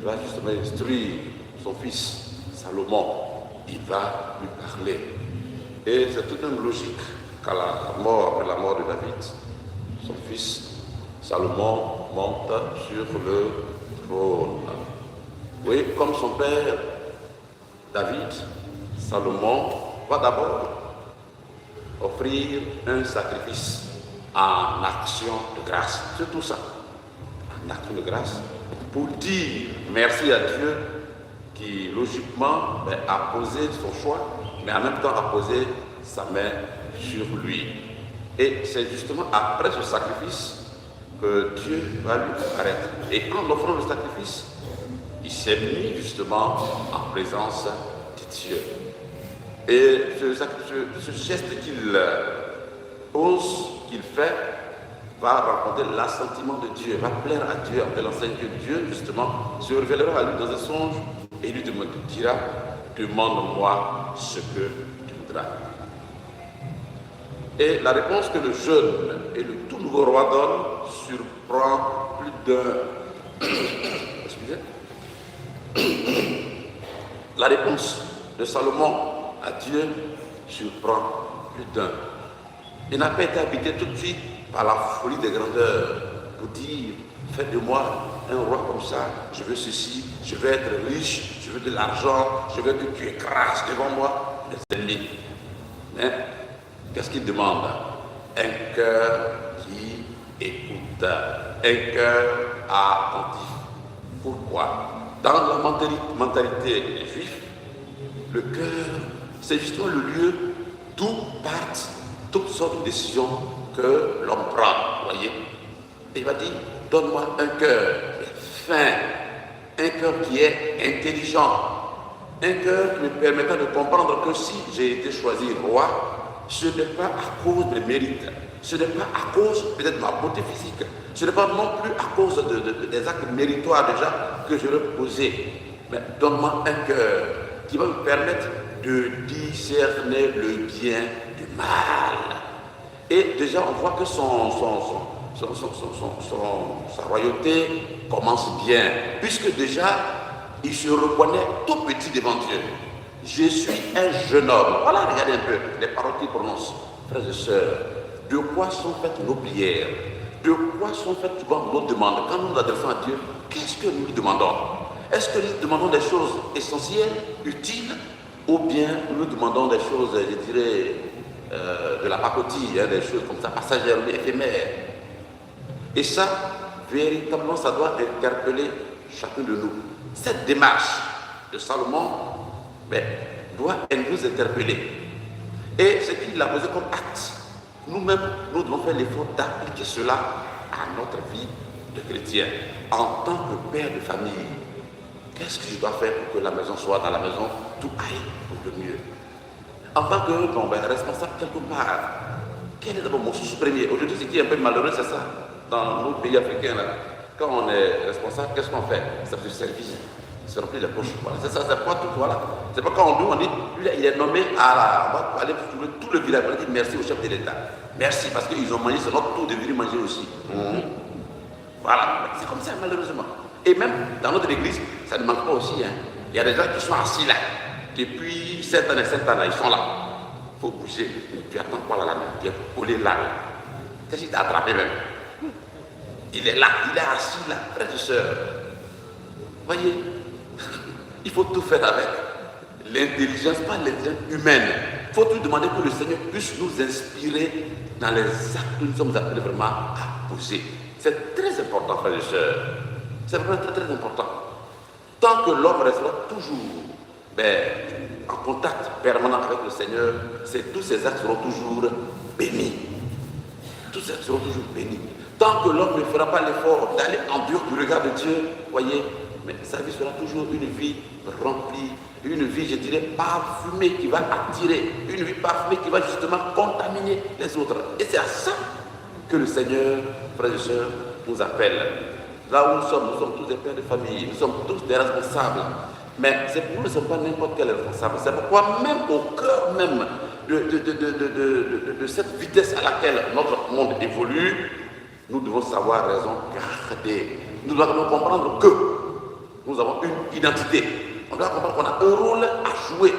va justement instruire son fils Salomon. Il va lui parler. Et c'est toute une logique qu'à la mort, après la mort de David, son fils Salomon monte sur le trône. Vous voyez, comme son père David, Salomon va d'abord offrir un sacrifice en action de grâce. C'est tout ça, en action de grâce, pour dire merci à Dieu qui, logiquement, a posé son choix, mais en même temps a posé sa main sur lui. Et c'est justement après ce sacrifice que Dieu va lui apparaître. Et en offrant le sacrifice, il s'est mis justement en présence de Dieu. Et ce geste qu'il pose, qu'il fait, va rencontrer l'assentiment de Dieu, va plaire à Dieu, en l'enseigne que Dieu, justement, se révélera à lui dans un songe et lui dira, demande-moi ce que tu voudras. Et la réponse que le jeune et le tout nouveau roi donne surprend plus d'un. Excusez. La réponse de Salomon à Dieu surprend plus d'un. Il n'a pas été habité tout de suite par la folie des grandeurs pour dire, faites de moi un roi comme ça, je veux ceci, je veux être riche, je veux de l'argent, je veux que tu écrases devant moi les ennemis. Mais qu'est-ce qu'il demande? Un cœur qui écoute, un cœur attentif. Pourquoi? Dans la mentalité des Juifs, le cœur, c'est justement le lieu d'où partent toutes sortes de décisions que l'homme prend, voyez. Et il va dire, donne-moi un cœur fin, un cœur qui est intelligent, un cœur qui me permettra de comprendre que si j'ai été choisi roi, ce n'est pas à cause de mes mérites, ce n'est pas à cause peut-être de ma beauté physique, ce n'est pas non plus à cause des actes méritoires déjà que j'aurais posés, mais donne-moi un cœur qui va me permettre de discerner le bien du mal. Et déjà on voit que sa royauté commence bien, puisque déjà il se reconnaît tout petit devant Dieu. Je suis un jeune homme. Voilà, regardez un peu les paroles qu'il prononce, frères et sœurs. De quoi sont faites nos prières? De quoi sont faites souvent nos demandes? Quand nous nous adressons à Dieu, qu'est-ce que nous lui demandons? Est-ce que nous demandons des choses essentielles, utiles, ou bien nous demandons des choses, je dirais, de la pacotille, des choses comme ça, passagères, mais éphémères? Et ça, véritablement, ça doit interpeller chacun de nous. Cette démarche de Salomon doit nous interpeller. Et ce qu'il a posé comme acte, nous-mêmes, nous devons faire l'effort d'appliquer cela à notre vie de chrétien. En tant que père de famille, qu'est-ce que je dois faire pour que la maison soit dans la maison, tout aille pour le mieux? En tant que responsable quelque part, quel est d'abord mon souci premier? Aujourd'hui, ce qui est un peu malheureux, c'est ça. Dans nos pays africains, là, quand on est responsable, qu'est-ce qu'on fait? C'est du service. C'est remplir les poches. Voilà. C'est ça, c'est pas tout. Voilà. C'est pas quand on dit, lui, il est nommé à on va aller pour tout le village. On va dire merci au chef de l'État. Merci parce qu'ils ont mangé, c'est notre tour de venir manger aussi. Voilà. C'est comme ça, malheureusement. Et même dans notre église, ça ne manque pas aussi. Hein. Il y a des gens qui sont assis là. Depuis 7 ans et 7 ans, là, ils sont là. Il faut bouger. Tu attends quoi là, tu es collé là. Qu'est-ce qu'il t'a attrapé même? Il est là, il est assis là, frères et sœurs. Voyez, il faut tout faire avec l'intelligence, pas l'intelligence humaine. Il faut tout demander que le Seigneur puisse nous inspirer dans les actes que nous sommes appelés vraiment à poser. C'est très important, frères et sœurs. C'est vraiment très, très important. Tant que l'homme restera toujours en contact permanent avec le Seigneur, tous ces actes seront toujours bénis. Tous ces actes seront toujours bénis. Tant que l'homme ne fera pas l'effort d'aller en dehors du regard de Dieu, voyez, mais sa vie sera toujours une vie remplie, une vie, je dirais, parfumée qui va attirer, une vie parfumée qui va justement contaminer les autres. Et c'est à ça que le Seigneur, frères et sœurs, nous appelle. Là où nous sommes tous des pères de famille, nous sommes tous des responsables. Mais nous ne sommes pas n'importe quel responsable. C'est pourquoi même au cœur même de cette vitesse à laquelle notre monde évolue, nous devons savoir raison garder. Nous devons comprendre que Nous avons une identité. On doit comprendre qu'on a un rôle à jouer.